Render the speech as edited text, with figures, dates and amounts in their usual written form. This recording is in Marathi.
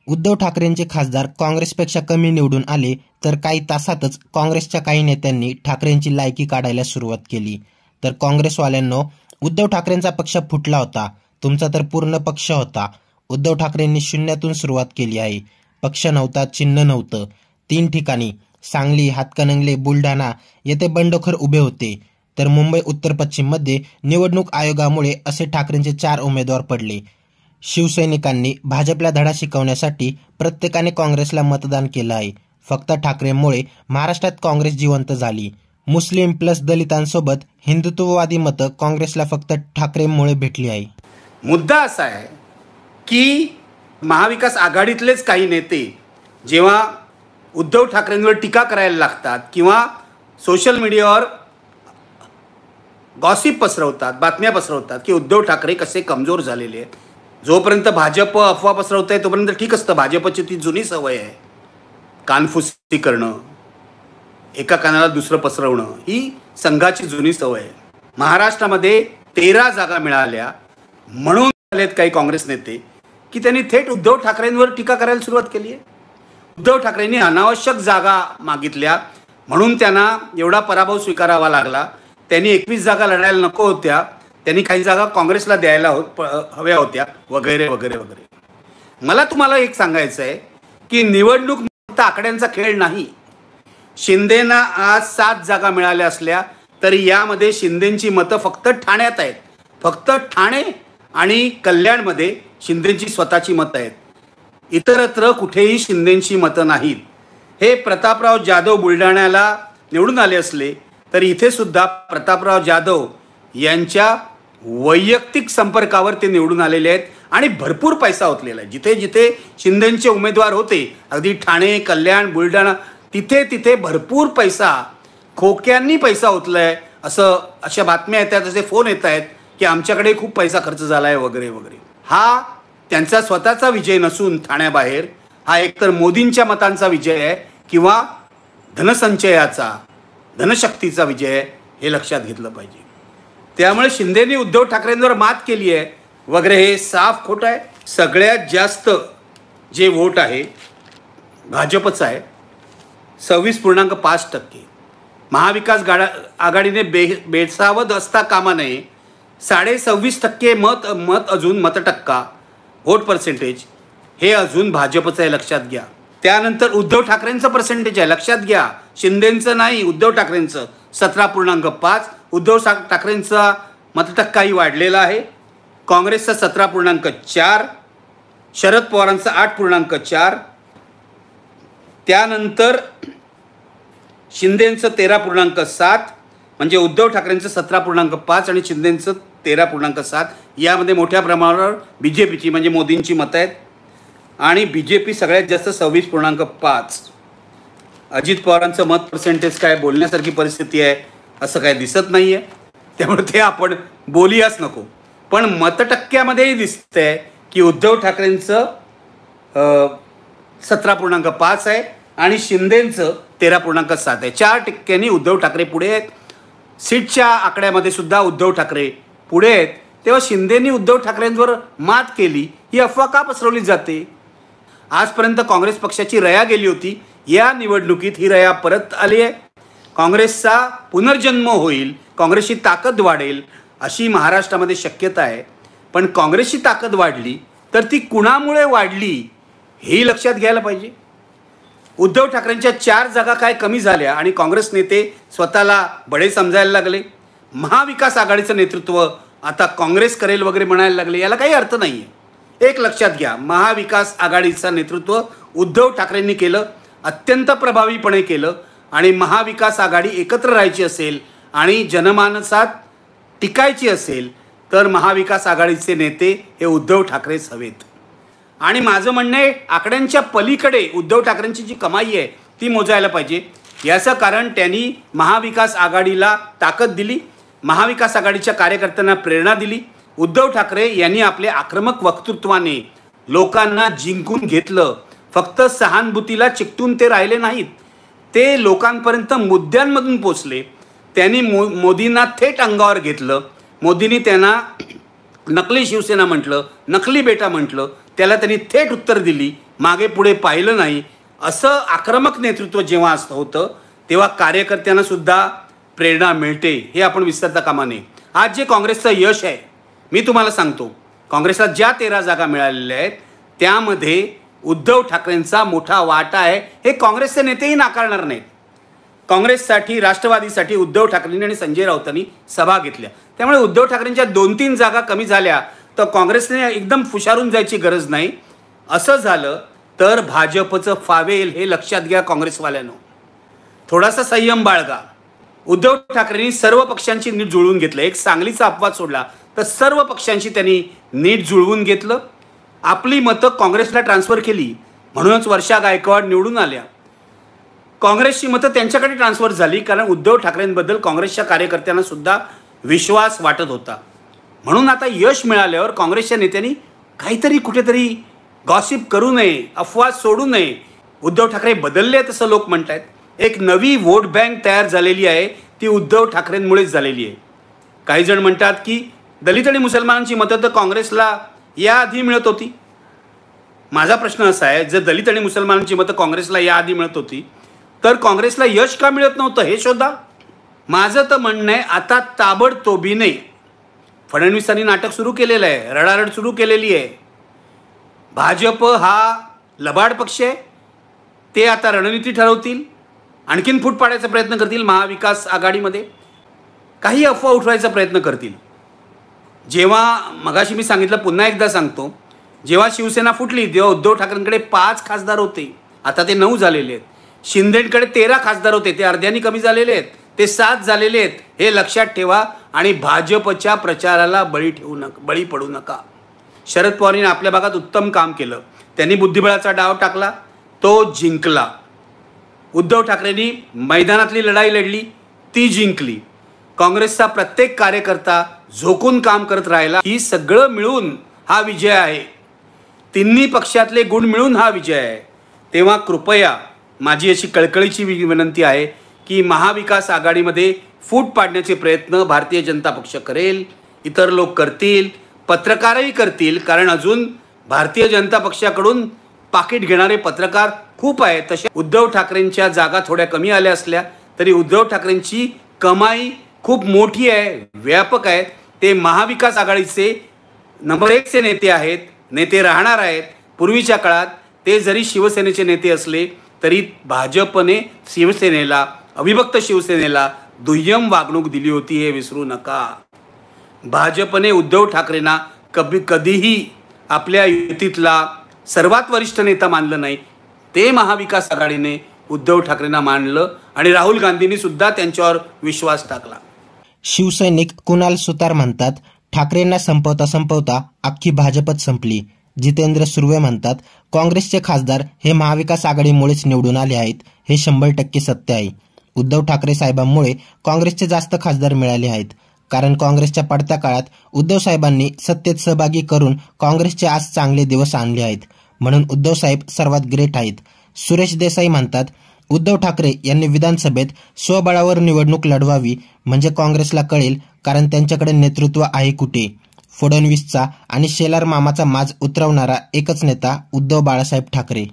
उद्धव ठाकरेंचे खासदार काँग्रेसपेक्षा कमी निवडून आले तर काही तासातच काँग्रेसच्या काही नेत्यांनी ठाकरेंची लायकी काढायला सुरुवात केली। तर काँग्रेसवाल्यांनो, उद्धव ठाकरेंचा पक्ष फुटला होता, तुमचा तर पूर्ण पक्ष होता। उद्धव ठाकरेंनी शून्यातून सुरुवात केली आहे। पक्ष नव्हता, चिन्ह नव्हतं। 3 ठिकाणी सांगली, हातकणंगले, बुलढाणा येथे बंडखोर उभे होते। तर मुंबई उत्तर पश्चिम मध्ये निवडणूक आयोगामुळे असे ठाकरेंचे 4 उमेदवार पडले। शिवसैनिकांनी भाजपला धडा शिकवण्यासाठी प्रत्येकाने काँग्रेसला मतदान केलं आहे। फक्त ठाकरेंमुळे महाराष्ट्रात काँग्रेस जिवंत झाली। मुस्लिम प्लस दलितांसोबत हिंदुत्ववादी मतं काँग्रेसला फक्त ठाकरेंमुळे भेटली आहे। मुद्दा असा आहे की महाविकास आघाडीतलेच काही नेते जेव्हा उद्धव ठाकरेंवर टीका करायला लागतात किंवा सोशल मीडियावर गॉसिप पसरवतात, बातम्या पसरवतात की उद्धव ठाकरे कसे कमजोर झालेले आहेत। जोपर्यंत भाजप अफवा पसरवत आहे तोपर्यंत ठीक असतं। भाजपची ती जुनी सवय आहे, कानफुसी करणं, एका कानाला दुसरं पसरवणं, ही संघाची जुनी सवय आहे। महाराष्ट्रामध्ये 13 जागा मिळाल्या म्हणून आलेत काही काँग्रेस नेते की त्यांनी थेट उद्धव ठाकरेंवर टीका करायला सुरुवात केली आहे। उद्धव ठाकरेंनी अनावश्यक जागा मागितल्या म्हणून त्यांना एवढा पराभव स्वीकारावा लागला। त्यांनी 21 जागा लढायला नको होत्या, त्यांनी काही जागा काँग्रेसला द्यायला हव्या होत्या, वगैरे वगैरे वगैरे। मला तुम्हाला एक सांगायचं आहे की निवडणूक फक्त आकड्यांचा खेळ नाही। शिंदेना आज 7 जागा मिळाल्या असल्या तरी यामध्ये शिंदेची मतं फक्त ठाण्यात आहेत। फक्त ठाणे आणि कल्याणमध्ये शिंदेची स्वतःची मतं आहेत, इतरत्र कुठेही शिंदेची मतं नाहीत। हे प्रतापराव जाधव बुलढाण्याला निवडून आले असले तरी इथे सुद्धा प्रतापराव जाधव यांच्या वैयक्तिक संपर्कावर ते निवडून आलेले आहेत आणि भरपूर पैसा ओतलेला आहे। जिथे जिथे शिंदेचे उमेदवार होते, अगदी ठाणे, कल्याण, बुलढाणा, तिथे तिथे भरपूर पैसा, खोक्यांनी पैसा ओतलाय अशा बातम्या येतात, असे फोन येत आहेत की आमच्याकडे खूप पैसा खर्च झाला आहे, वगैरे वगैरे। हा त्यांचा स्वतःचा विजय नसून ठाण्याबाहेर हा एकतर मोदींच्या मतांचा विजय आहे किंवा धनसंचयाचा, धनशक्तीचा विजय आहे, हे लक्षात घेतलं पाहिजे। त्यामुळे शिंदेनी उद्धव ठाकरेंवर मात केली आहे वगैरे हे साफ खोटं आहे। सगळ्यात जास्त जे वोट आहे भाजपचं आहे, 26.5%। महाविकास आघाडीने बेसावध असता कामा नये। 26.5% मत अजून मतटक्का, वोट पर्सेंटेज हे अजून भाजपचं आहे, लक्षात घ्या। त्यानंतर उद्धव ठाकरेंचं पर्सेंटेज आहे, लक्षात घ्या, शिंदेचं नाही, उद्धव ठाकरेंचं 17.5। उद्धव ठाकरेंचा मतटक्काही वाढलेला आहे। काँग्रेसचा 17.4, शरद पवारांचा 8.4, त्यानंतर शिंदेचं 13.7, म्हणजे उद्धव ठाकरेंचं 17.5 आणि शिंदेचं 13.7। यामध्ये मोठ्या प्रमाणावर बीजेपीची म्हणजे मोदींची मतं आहेत आणि बीजेपी सगळ्यात जास्त 26.5। अजित पवारांचं मत पर्सेंटेज काय बोलण्यासारखी परिस्थिती आहे असं काय दिसत नाही आहे, त्यामुळे ते आपण बोलियाच नको। पण मतटक्क्यामध्येही दिसतंय की उद्धव ठाकरेंचं 17.5 आहे आणि शिंदेचं 13.7 आहे। 4% उद्धव ठाकरे पुढे आहेत। सीटच्या आकड्यामध्ये सुद्धा उद्धव ठाकरे पुढे आहेत। तेव्हा शिंदेनी उद्धव ठाकरेंवर मात केली ही अफवा का पसरवली जाते? आजपर्यंत काँग्रेस पक्षाची रया गेली होती, या निवडणुकीत ही रया परत आली आहे। काँग्रेसचा पुनर्जन्म होईल, काँग्रेसची ताकद वाढेल अशी महाराष्ट्रामध्ये शक्यता आहे। पण काँग्रेसची ताकद वाढली तर ती कुणामुळे वाढली हे लक्षात घ्यायला पाहिजे। उद्धव ठाकरेंच्या 4 जागा काय कमी झाल्या आणि काँग्रेस नेते स्वतःला बडे समजायला लागले, महाविकास आघाडीचं नेतृत्व आता काँग्रेस करेल वगैरे म्हणायला लागले, याला काही अर्थ नाही आहे। एक लक्षात घ्या, महाविकास आघाडीचं नेतृत्व उद्धव ठाकरेंनी केलं, अत्यंत प्रभावीपणे केलं आणि महाविकास आघाडी एकत्र राहायची असेल आणि जनमानसात टिकायची असेल तर महाविकास आघाडीचे नेते हे उद्धव ठाकरेच हवेत। आणि माझं म्हणणं आहे, आकड्यांच्या पलीकडे उद्धव ठाकरेंची जी कमाई आहे ती मोजायला पाहिजे। याचं कारण त्यांनी महाविकास आघाडीला ताकद दिली, महाविकास आघाडीच्या कार्यकर्त्यांना प्रेरणा दिली। उद्धव ठाकरे यांनी आपल्या आक्रमक वक्तृत्वाने लोकांना जिंकून घेतलं। फक्त सहानुभूतीला चिकटून ते राहिले नाहीत, ते लोकांपर्यंत मुद्द्यांमधून पोचले। त्यांनी मोदींना थेट अंगावर घेतलं। मोदींनी त्यांना नकली शिवसेना म्हटलं, नकली बेटा म्हटलं, त्याला त्यांनी थेट उत्तर दिली मागे पुढे पाहिलं नाही, असं आक्रमक नेतृत्व जेव्हा होतं तेव्हा कार्यकर्त्यांना सुद्धा प्रेरणा मिळते, हे आपण विसरता कामा नये. आज जे काँग्रेसचं यश आहे, मी तुम्हाला सांगतो, काँग्रेसला ज्या 13 जागा मिळालेल्या आहेत त्यामध्ये उद्धव ठाकरेंचा मोठा वाटा आहे, हे काँग्रेसचे नेतेही नाकारणार नाहीत. काँग्रेससाठी, राष्ट्रवादीसाठी उद्धव ठाकरेंनी आणि संजय राऊतांनी सभा घेतल्या. त्यामुळे उद्धव ठाकरेंच्या 2-3 जागा कमी झाल्या तर काँग्रेसने एकदम फुशारून जायची गरज नाही. असं झालं तर भाजपचं फावेल, हे लक्षात घ्या काँग्रेसवाल्यांनो. थोडासा संयम बाळगा. उद्धव ठाकरेंनी सर्व पक्षांची नीट जुळवून घेतलं. एक सांगलीचा अपवाद सोडला तर सर्व पक्षांची त्यांनी नीट जुळवून घेतलं. आपली मतं काँग्रेसला ट्रान्सफर केली, म्हणूनच वर्षा गायकवाड निवडून आल्या. काँग्रेसची मतं त्यांच्याकडे ट्रान्सफर झाली, कारण उद्धव ठाकरेंबद्दल काँग्रेसच्या कार्यकर्त्यांना सुद्धा विश्वास वाटत होता. म्हणून आता यश मिळाल्यावर काँग्रेसच्या नेत्यांनी काहीतरी कुठेतरी गॉसिप करू नये, अफवा सोडू नये. उद्धव ठाकरे बदलले तसं लोक म्हणतात. एक नवी वोट बँक तयार झालेली आहे, ती उद्धव ठाकरेंमुळेच झालेली आहे. काही जण म्हणतात की दलित आणि मुसलमानांची मतं तर काँग्रेसला याआधी मिळत होती. माझा प्रश्न असा आहे, जर दलित आणि मुसलमानांची मतं काँग्रेसला याआधी मिळत होती तर काँग्रेसला यश का मिळत नव्हतं हे शोधा. माझं तर म्हणणं आहे, आता ताबडतोबीने फडणवीसांनी नाटक सुरू केलेलं आहे, रडारड सुरू केलेली आहे. भाजप हा लबाड पक्ष आहे, ते आता रणनीती ठरवतील, आणखीन फूट पाडायचा प्रयत्न करतील, महाविकास आघाडीमध्ये काही अफवा उठवायचा प्रयत्न करतील. जेव्हा मगाशी मी सांगितलं, पुन्हा एकदा सांगतो, जेव्हा शिवसेना फुटली तेव्हा उद्धव ठाकरेंकडे 5 खासदार होते, आता ते 9 झालेले आहेत. शिंदेकडे 13 खासदार होते, ते अर्ध्यानी कमी झालेले आहेत, ते 7 झालेले आहेत. हे लक्षात ठेवा आणि भाजपच्या प्रचाराला बळी पडू नका. शरद पवारांनी आपल्या भागात उत्तम काम केलं, त्यांनी बुद्धिबळाचा डाव टाकला, तो जिंकला. उद्धव ठाकरेंनी मैदानातली लढाई लढली, ती जिंकली. काँग्रेसचा प्रत्येक कार्यकर्ता झोकून काम करत राहिला. ही सगळं मिळून हा विजय आहे. तिन्ही पक्षातले गुण मिळून हा विजय आहे. तेव्हा कृपया माझी अशी कळकळीची विनंती आहे की महाविकास आघाडीमध्ये फूट पाडण्याचे प्रयत्न भारतीय जनता पक्ष करेल, इतर लोक करतील, पत्रकारही करतील, कारण अजून भारतीय जनता पक्षाकडून पाकिट घेणारे पत्रकार खूप आहेत. तसे उद्धव ठाकरेंच्या जागा थोड्या कमी आल्या असल्या तरी उद्धव ठाकरेंची कमाई खूप मोठी आहे, व्यापक आहे. ते महाविकास आघाडीचे नंबर 1 चे नेते आहेत, नेते राहणार आहेत. पूर्वीच्या काळात ते जरी शिवसेनेचे नेते असले तरी भाजपने शिवसेनेला, अविभक्त शिवसेनेला दुय्यम वागणूक दिली होती, हे विसरू नका. भाजपने उद्धव ठाकरेंना कधीही आपल्या युतीतला सर्वात वरिष्ठ नेता मानलं नाही. ते महाविकास आघाडीने उद्धव ठाकरेंना मानलं आणि राहुल गांधींनी सुद्धा त्यांच्यावर विश्वास टाकला. शिवसैनिक कुणाल सुतार म्हणतात, ठाकरेंना संपवता संपवता अख्खी भाजपच संपली. जितेंद्र सुर्वे म्हणतात, काँग्रेसचे खासदार हे महाविकास आघाडीमुळेच निवडून आले आहेत, हे 100% सत्य आहे. उद्धव ठाकरे साहेबांमुळे काँग्रेसचे जास्त खासदार मिळाले आहेत, कारण काँग्रेसच्या पडत्या काळात उद्धव साहेबांनी सत्तेत सहभागी करून काँग्रेसचे आज चांगले दिवस आणले आहेत, म्हणून उद्धव साहेब सर्वात ग्रेट आहेत. सुरेश देसाई म्हणतात, उद्धव ठाकरे यांनी विधानसभेत स्वबळावर निवडणूक लढवावी, म्हणजे काँग्रेसला कळेल, कारण त्यांच्याकडे नेतृत्व आहे कुठे. फडणवीसचा आणि शेलार मामाचा माज उतरवणारा एकच नेता उद्धव बाळासाहेब ठाकरे.